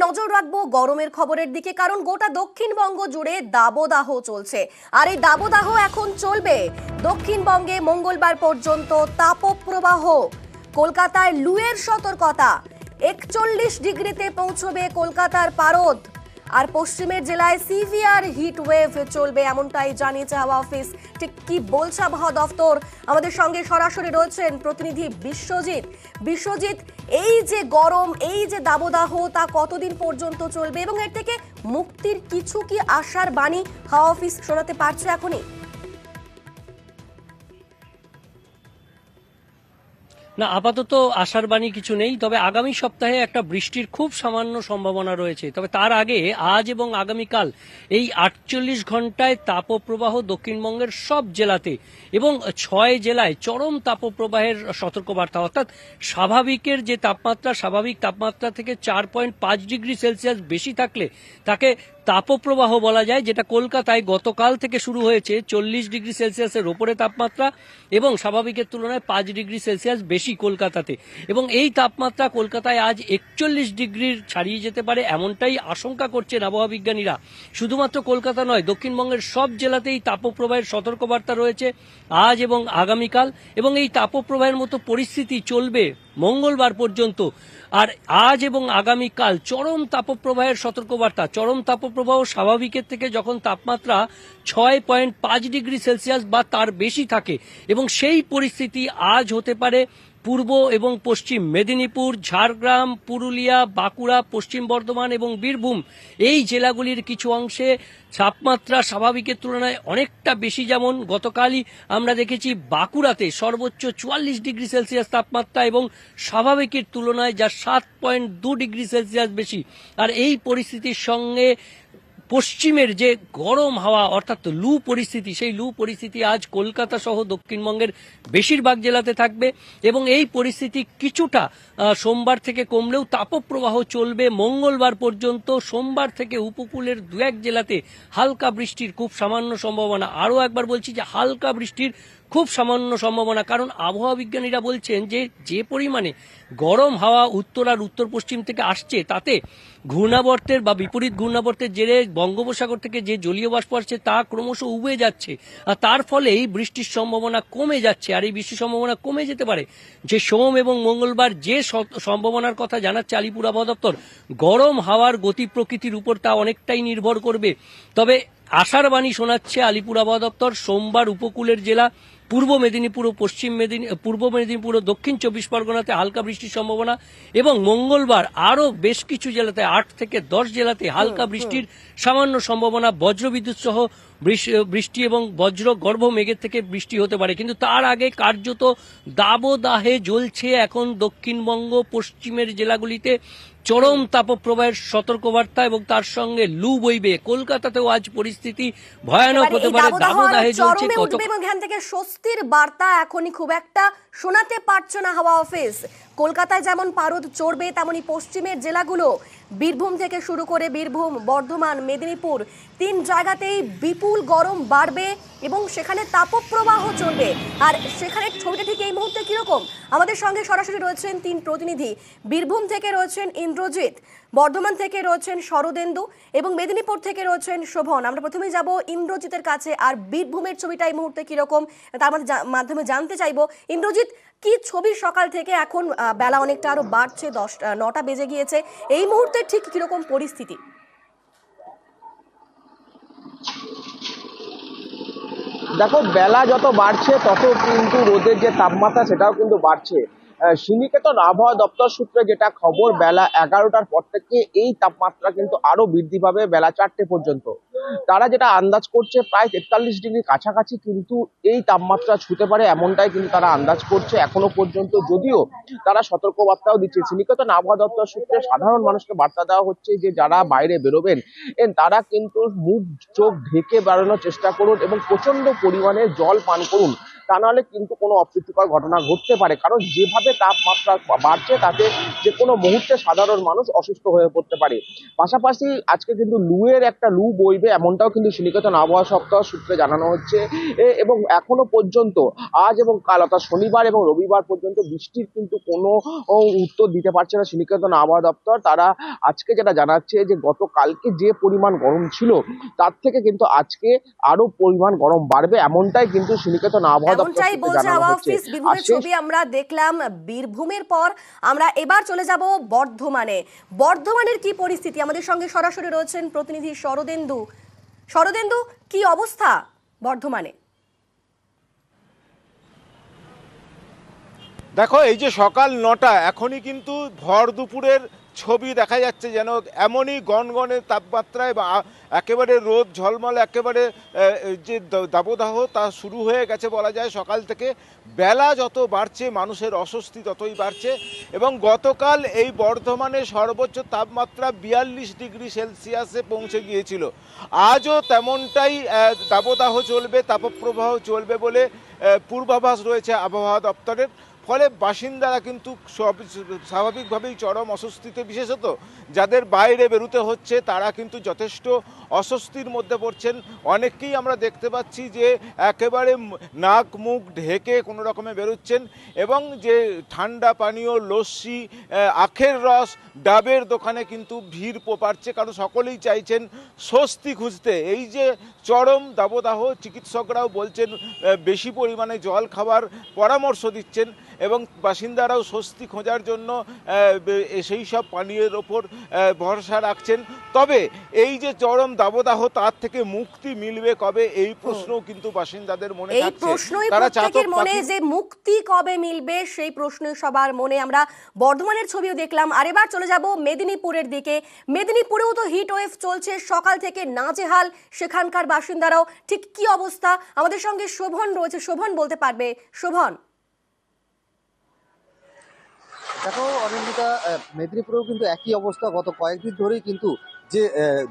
নজর রাখবো গরমের খবরের দিকে, কারণ গোটা দক্ষিণবঙ্গ জুড়ে দাবদাহ চলছে। আর এই দাবদাহ এখন চলবে দক্ষিণবঙ্গে মঙ্গলবার পর্যন্ত। তাপপ্রবাহ, কলকাতায় লুয়ের সতর্কতা, 41 ডিগ্রিতে পৌঁছবে কলকাতার পারদ। আর পশ্চিমের জেলায় সিভিয়ার হিট ওয়েভ চলবে, এমনটাই জানিয়েছে হাওয়া অফিস। ঠিক কি বলছে আবহাওয়া দফতর? আমাদের সঙ্গে সরাসরি রয়েছেন প্রতিনিধি বিশ্বজিৎ। বিশ্বজিৎ, এই যে গরম, এই যে দাবদাহ, তা কতদিন পর্যন্ত চলবে এবং এর থেকে মুক্তির কিছু কি আশার বাণী হাওয়া অফিস শোনাতে পারছে এখনই? না, আপাতত আশার বাণী কিছু নেই, তবে আগামী সপ্তাহে একটা বৃষ্টির খুব সামান্য সম্ভাবনা রয়েছে। তবে তার আগে আজ এবং আগামীকাল এই 48 ঘন্টায় তাপপ্রবাহ দক্ষিণবঙ্গের সব জেলাতে এবং 6 জেলায় চরম তাপপ্রবাহের সতর্কবার্তা, অর্থাৎ স্বাভাবিকের যে তাপমাত্রা, স্বাভাবিক তাপমাত্রা থেকে 4.5 ডিগ্রি সেলসিয়াস বেশি থাকলে তাকে তাপপ্রবাহ বলা যায়, যেটা কলকাতায় গতকাল থেকে শুরু হয়েছে। 40 ডিগ্রি সেলসিয়াসের ওপরে তাপমাত্রা এবং স্বাভাবিকের তুলনায় 5 ডিগ্রি সেলসিয়াস বেশি কলকাতাতে, এবং এই তাপমাত্রা কলকাতায় আজ 41 ডিগ্রির ছাড়িয়ে যেতে পারে, এমনটাই আশঙ্কা করছেন আবহাওয়া বিজ্ঞানীরা। শুধুমাত্র কলকাতা নয়, দক্ষিণবঙ্গের সব জেলাতেই তাপপ্রবাহের সতর্কবার্তা রয়েছে আজ এবং আগামীকাল, এবং এই তাপপ্রবাহের মতো পরিস্থিতি চলবে মঙ্গলবার পর্যন্ত। আর আজ এবং আগামীকাল চরম তাপপ্রবাহের সতর্কবার্তা। চরম তাপপ্রবাহ স্বাভাবিকের থেকে যখন তাপমাত্রা 6.5 ডিগ্রি সেলসিয়াস বা তার বেশি থাকে, এবং সেই পরিস্থিতি আজ হতে পারে পূর্ব এবং পশ্চিম মেদিনীপুর, ঝাড়গ্রাম, পুরুলিয়া, বাঁকুড়া, পশ্চিম বর্ধমান এবং বীরভূম এই জেলাগুলির কিছু অংশে তাপমাত্রা স্বাভাবিকের তুলনায় অনেকটা বেশি। যেমন গতকালই আমরা দেখেছি বাঁকুড়াতে সর্বোচ্চ 44 ডিগ্রি সেলসিয়াস তাপমাত্রা এবং স্বাভাবিকের তুলনায় যা 7.2 ডিগ্রি সেলসিয়াস বেশি। আর এই পরিস্থিতির সঙ্গে পশ্চিমের যে গরম হাওয়া, অর্থাৎ লু পরিস্থিতি, সেই লু পরিস্থিতি আজ কলকাতা সহ দক্ষিণবঙ্গের বেশিরভাগ জেলাতে থাকবে, এবং এই পরিস্থিতি কিছুটা সোমবার থেকে কমলেও তাপপ্রবাহ চলবে মঙ্গলবার পর্যন্ত। সোমবার থেকে উপকূলের 2-1 জেলাতে হালকা বৃষ্টির খুব সামান্য সম্ভাবনা। আরও একবার বলছি যে হালকা বৃষ্টির খুব সামান্য সম্ভাবনা, কারণ আবহাওয়া বিজ্ঞানীরা বলছেন যে পরিমাণে গরম হাওয়া উত্তর আর উত্তর পশ্চিম থেকে আসছে, তাতে ঘূর্ণাবর্তের বা বিপরীত ঘূর্ণাবর্তের জেরে বঙ্গোপসাগর থেকে যে জলীয় বাষ্প আসছে তা ক্রমশ উবে যাচ্ছে, আর তার ফলে এই বৃষ্টির সম্ভাবনা কমে যাচ্ছে। আর এই বৃষ্টির সম্ভাবনা কমে যেতে পারে যে সোম এবং মঙ্গলবার যে সম্ভাবনার কথা জানাচ্ছে আলিপুর আবহাওয়া দপ্তর, গরম হাওয়ার গতি প্রকৃতির উপর তা অনেকটাই নির্ভর করবে। তবে আশার বাণী শোনাচ্ছে আলিপুর আবহাওয়া দপ্তর। সোমবার উপকূলের জেলা পূর্ব মেদিনীপুর ও পূর্ব মেদিনীপুর ও দক্ষিণ 24 পরগনাতে হালকা বৃষ্টির সম্ভাবনা, এবং মঙ্গলবার আরও বেশ কিছু জেলাতে 8 থেকে 10 জেলাতে হালকা বৃষ্টির সামান্য সম্ভাবনা। বজ্রবিদ্যুৎ সহ বৃষ্টি এবং বজ্র গর্ভ মেঘের থেকে বৃষ্টি হতে পারে, কিন্তু তার আগে কার্যত দাবদাহে জ্বলছে এখন দক্ষিণবঙ্গ। পশ্চিমের জেলাগুলিতে চরম তাপপ্রবাহের সতর্কবার্তা এবং তার সঙ্গে লু বইবে। কলকাতাতেও আজ পরিস্থিতি ভয়ানক হতে পারে, দাবদাহে জ্বলছে। এখান থেকে স্বস্তির বার্তা এখনই খুব একটা শোনাতে পারছে না হাওয়া অফিস। কলকাতায় যেমন পারদ চড়বে, তেমনি পশ্চিমের জেলাগুলো বীরভূম থেকে শুরু করে বীরভূম, বর্ধমান, মেদিনীপুর 3 জায়গাতেই বিপুল গরম বাড়বে এবং সেখানে তাপপ্রবাহ চলবে। আর সেখানে ছবিটা ঠিক এই মুহূর্তে কিরকম? আমাদের সঙ্গে সরাসরি রয়েছেন 3 প্রতিনিধি। বীরভূম থেকে রয়েছেন ইন্দ্রজিৎ, বর্ধমান থেকে রয়েছেন শরদেন্দু এবং মেদিনীপুর থেকে রয়েছেন শোভন। আমরা প্রথমেই যাব ইন্দ্রজিতের কাছে। আর বীরভূমের ছবিটা এই মুহূর্তে কিরকম তার মাধ্যমে জানতে চাইবো। ইন্দ্রজিৎ, কি ছবি সকাল থেকে? এখন বেলা অনেকটা আরো বাড়ছে, 9টা বেজে গিয়েছে। এই মুহূর্তে ঠিক কিরকম পরিস্থিতি? দেখো, বেলা যত বাড়ছে তত কিন্তু রোদের যে তাপমাত্রা সেটাও কিন্তু বাড়ছে। শ্রীনিকেতন আবহাওয়া দপ্তর সূত্রে যেটা খবর, বেলা 11টার পর থেকে এই তাপমাত্রা কিন্তু আরো বৃদ্ধি পাবে বেলা 4টে পর্যন্ত। তারা যেটা আন্দাজ করছে প্রায় 43 ডিগ্রির কাছাকাছি কিন্তু এই তাপমাত্রা ছুঁতে পারে, এমনটাই কিন্তু তারা আন্দাজ করছে এখনো পর্যন্ত। যদিও তারা সতর্কবার্তাও দিচ্ছে। শ্রীনিকেতন আবহাওয়া দপ্তর সূত্রে সাধারণ মানুষকে বার্তা দেওয়া হচ্ছে যে যারা বাইরে বেরোবেন তারা কিন্তু মুখ চোখ ঢেকে বেরোনোর চেষ্টা করুন এবং প্রচন্ড পরিমাণে জল পান করুন, তা নাহলে কিন্তু কোনো অপ্রীতিকর ঘটনা ঘটতে পারে। কারণ যেভাবে তাপমাত্রা বাড়ছে তাতে যে কোনো মুহূর্তে সাধারণ মানুষ অসুস্থ হয়ে পড়তে পারে। পাশাপাশি আজকে কিন্তু লু বইবে এমনটাও কিন্তু শ্রীনিকেতন আবহাওয়া সপ্তাহ সূত্রে জানানো হচ্ছে। এবং এখনো পর্যন্ত আজ এবং কাল অর্থাৎ শনিবার এবং রবিবার পর্যন্ত বৃষ্টির কিন্তু কোনো উত্তর দিতে পারছে না শ্রীনিকেতন আবহাওয়া দপ্তর। তারা আজকে যেটা জানাচ্ছে যে গতকালকে যে পরিমাণ গরম ছিল তার থেকে কিন্তু আজকে আরো পরিমাণ গরম বাড়বে, এমনটাই কিন্তু শ্রীনিকেতন আবহাওয়া দপ্তর এমনটাই সূত্রে বলছে জানানো হাওয়া হচ্ছে। অফিস। বীরভূমের ছবি আমরা দেখলাম। বীরভূমের পর আমরা এবার চলে যাব বর্ধমানে। বর্ধমানের কি পরিস্থিতি? আমাদের সঙ্গে সরাসরি রয়েছেন প্রতিনিধি শরদেন্দু। শরদেন্দু, কি অবস্থা বর্ধমানে? দেখো, এই যে সকাল ৯টা, এখনই কিন্তু ভর দুপুরের ছবি দেখা যাচ্ছে, যেন এমনই গনগনে তাপমাত্রায় বা একেবারে রোদ ঝলমল, একেবারে যে দাবদাহ তা শুরু হয়ে গেছে বলা যায় সকাল থেকে। বেলা যত বাড়ছে মানুষের অস্বস্তি ততই বাড়ছে। এবং গতকাল এই বর্ধমানে সর্বোচ্চ তাপমাত্রা ৪২ ডিগ্রি সেলসিয়াসে পৌঁছে গিয়েছিল। আজও তেমনটাই দাবদাহ চলবে, তাপপ্রবাহ চলবে বলে পূর্বাভাস রয়েছে আবহাওয়া দপ্তরের। ফলে বাসিন্দারা কিন্তু স্বাভাবিকভাবেই চরম অস্বস্তিতে, বিশেষত যাদের বাইরে বেরোতে হচ্ছে তারা কিন্তু যথেষ্ট অস্বস্তির মধ্যে পড়ছেন। অনেককেই আমরা দেখতে পাচ্ছি যে একেবারে নাক মুখ ঢেকে কোনো রকমে বেরোচ্ছেন, এবং যে ঠান্ডা পানীয়, লস্যি, আখের রস, ডাবের দোকানে কিন্তু ভিড় বাড়ছে, কারণ সকলেই চাইছেন স্বস্তি খুঁজতে। এই যে চরম দাবদাহ, চিকিৎসকরাও বলছেন বেশি পরিমাণে জল খাবার পরামর্শ দিচ্ছেন, এবং বাসিন্দারাও স্বস্তি খোঁজার জন্য সেই সব পানীয়ের ওপর ভরসা রাখছেন। তবে এই যে চরম দাবদাহ, তার থেকে মুক্তি মিলবে কবে, এই প্রশ্নও কিন্তু বাসিন্দাদের মনে থাকছে। এই প্রশ্নই প্রত্যেকের মনে, যে মুক্তি কবে মিলবে সেই প্রশ্নই সবার মনে। আমরা বর্ধমানের ছবিও দেখলাম। আর এবার চলে যাব মেদিনীপুরের দিকে। মেদিনীপুরেও তো হিট ওয়েভ চলছে, সকাল থেকে নাজেহাল সেখানকার বাসিন্দারাও। ঠিক কি অবস্থা? আমাদের সঙ্গে শোভন রয়েছে, শোভন বলতে পারবে। শোভন, দেখো অনিন্দিতা, মেদিনীপুরেও কিন্তু একই অবস্থা। গত কয়েকদিন ধরেই কিন্তু যে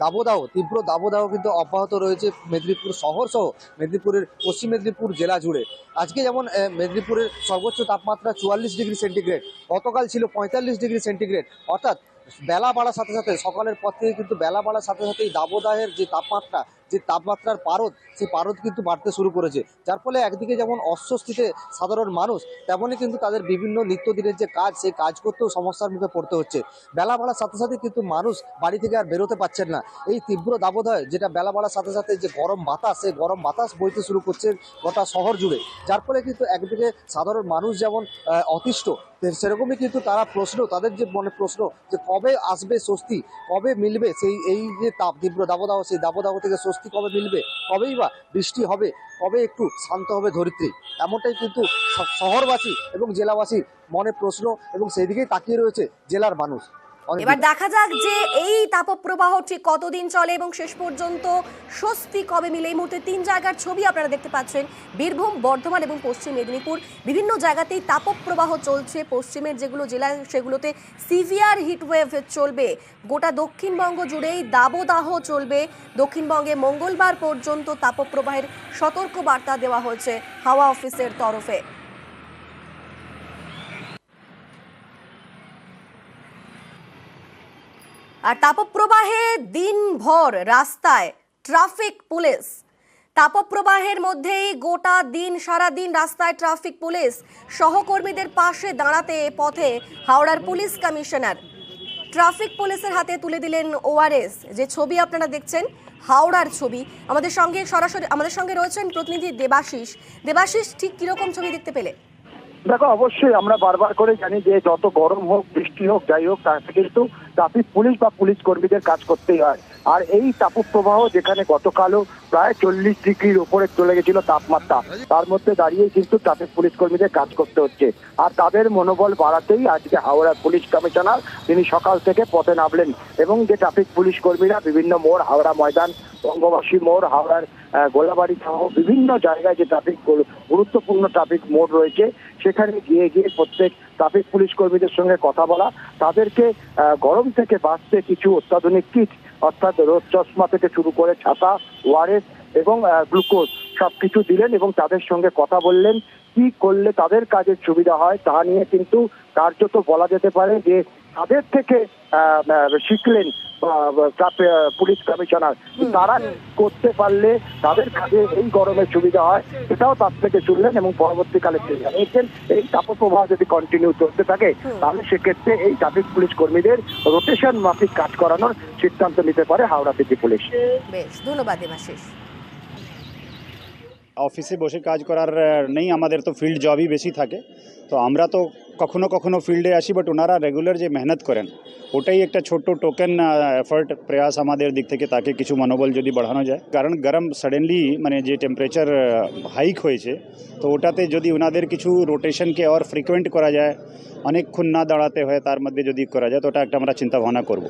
দাবদাহ, তীব্র দাবদাহ কিন্তু অব্যাহত রয়েছে মেদিনীপুর শহর সহ মেদিনীপুরের পশ্চিম মেদিনীপুর জেলা জুড়ে। আজকে যেমন মেদিনীপুরের সর্বোচ্চ তাপমাত্রা ৪৪ ডিগ্রি সেন্টিগ্রেড, গতকাল ছিল ৪৫ ডিগ্রি সেন্টিগ্রেড। অর্থাৎ বেলা বাড়ার সাথে সাথে, সকালের পর থেকে কিন্তু বেলা বাড়ার সাথে সাথেই দাবদাহের যে তাপমাত্রা, যে তাপমাত্রার পারদ, সেই পারদ কিন্তু বাড়তে শুরু করেছে। যার ফলে একদিকে যেমন অস্বস্তিতে সাধারণ মানুষ, তেমনই কিন্তু তাদের বিভিন্ন নিত্যদিনের যে কাজ, সেই কাজ করতেও সমস্যার মুখে পড়তে হচ্ছে। বেলা বাড়ার সাথে সাথে কিন্তু মানুষ বাড়ি থেকে আর বেরোতে পারছেন না। এই তীব্র দাবদাহে, যেটা বেলা বাড়ার সাথে সাথে যে গরম বাতাস, সেই গরম বাতাস বইতে শুরু করছে গোটা শহর জুড়ে। যার ফলে কিন্তু একদিকে সাধারণ মানুষ যেমন অতিষ্ঠ, সেরকমই কিন্তু তারা তাদের যে মনে প্রশ্ন, যে কবে আসবে স্বস্তি, কবে মিলবে সেই এই যে তীব্র দাবদাহ, সেই দাবদাহ থেকে স্বস্তি কবে মিলবে, কবেই বা বৃষ্টি হবে, কবে একটু শান্ত হবে ধরিত্রী। এমনটাই কিন্তু শহরবাসী এবং জেলাবাসীর মনে প্রশ্ন, এবং সেই দিকেই তাকিয়ে রয়েছে জেলার মানুষ। এবার দেখা যাক যে এই তাপপ্রবাহ ঠিক কতদিন চলে এবং শেষ পর্যন্ত স্বস্তি কবে মিলে। এই মুহূর্তে 3 জায়গার ছবি আপনারা দেখতে পাচ্ছেন, বীরভূম, বর্ধমান এবং পশ্চিম মেদিনীপুর। বিভিন্ন জায়গাতেই তাপপ্রবাহ চলছে। পশ্চিমের যেগুলো জেলা, সেগুলোতে সিভিয়ার হিটওয়েভ চলবে। গোটা দক্ষিণবঙ্গ জুড়েই দাবদাহ চলবে। দক্ষিণবঙ্গে মঙ্গলবার পর্যন্ত তাপপ্রবাহের সতর্ক বার্তা দেওয়া হয়েছে হাওয়া অফিসের তরফে। আর তাপপ্রবাহে দিনভর রাস্তায় ট্রাফিক পুলিশ। তাপপ্রবাহের মধ্যেই গোটা দিন, সারাদিন রাস্তায় ট্রাফিক পুলিশ। সহকর্মীদের পাশে দাঁড়াতে পথে হাওড়ার পুলিশ কমিশনার। ট্রাফিক পুলিশের হাতে তুলে দিলেন ওআরএস। যে ছবি আপনারা দেখছেন, হাওড়ার ছবি। আমাদের সঙ্গে রয়েছেন প্রতিনিধি দেবাশিস। দেবাশিস, ঠিক কিরকম ছবি দেখতে পেলে? দেখো, অবশ্যই আমরা বারবার করে জানি যে যত গরম হোক, বৃষ্টি হোক, যাই হোক, তাতে কিন্তু ট্রাফিক পুলিশ বা পুলিশ কর্মীদের কাজ করতেই হয়। আর এই তাপপ্রবাহ, যেখানে গতকালও প্রায় ৪০ ডিগ্রির উপরে চলে গেছিল তাপমাত্রা, তার মধ্যে দাঁড়িয়ে কিন্তু ট্রাফিক পুলিশ কর্মীদের কাজ করতে হচ্ছে। আর তাদের মনোবল বাড়াতেই আজকে হাওড়ার পুলিশ কমিশনার তিনি সকাল থেকে পথে নামলেন, এবং যে ট্রাফিক পুলিশ কর্মীরা বিভিন্ন মোড়, হাওড়া ময়দান, বঙ্গবাসী মোড়, হাওড়ার গোলাবাড়ি সহ বিভিন্ন জায়গায় যে ট্রাফিক গুরুত্বপূর্ণ ট্রাফিক মোড় রয়েছে, সেখানে গিয়ে প্রত্যেক ট্রাফিক পুলিশ কর্মীদের সঙ্গে কথা বলা, তাদেরকে গরম থেকে বাঁচতে কিছু অত্যাধুনিক কিট, অর্থাৎ রোদ চশমা থেকে শুরু করে ছাতা, ওআরএস এবং গ্লুকোজ সবকিছু দিলেন এবং তাদের সঙ্গে কথা বললেন কি করলে তাদের কাজের সুবিধা হয় তা নিয়ে কিন্তু কার্যত বলা যেতে পারে যে তাদের থেকে শিখলেন পুলিশ কমিশনার। তারা করতে পারলে তাদের কাজে এই গরমের সুবিধা হয় সেটাও তার থেকে শুনলেন এবং পরবর্তীকালে জানিয়েছেন এই তাপপ্রবাহ যদি কন্টিনিউ চলতে থাকে তাহলে সেক্ষেত্রে এই ট্রাফিক পুলিশ কর্মীদের রোটেশন মাফিক কাজ করানোর সিদ্ধান্ত নিতে পারে হাওড়া সিটি পুলিশ। বেশ, ধন্যবাদ দেবাশিস। অফিসে বসে কাজ করার নেই, আমাদের তো ফিল্ড জবই বেশি থাকে। তো আমরা তো কখনো কখনো ফিল্ডে আসি, বাট ওনারা রেগুলার যে মেহনত করেন ওটাই একটা ছোট্ট টোকেন এফর্ট প্রয়াস আমাদের দিক থেকে, তাকে কিছু মনোবল যদি বাড়ানো যায়। কারণ গরম সাডেনলি মানে যে টেম্পারেচার হাইক হয়েছে, তো ওটাতে যদি ওনাদের কিছু রোটেশনকে আর ফ্রিকোয়েন্ট করা যায়, অনেকক্ষণ না দাঁড়াতে হয়, তার মধ্যে যদি করা যায় তো ওটা একটা আমরা চিন্তা ভাবনা করব।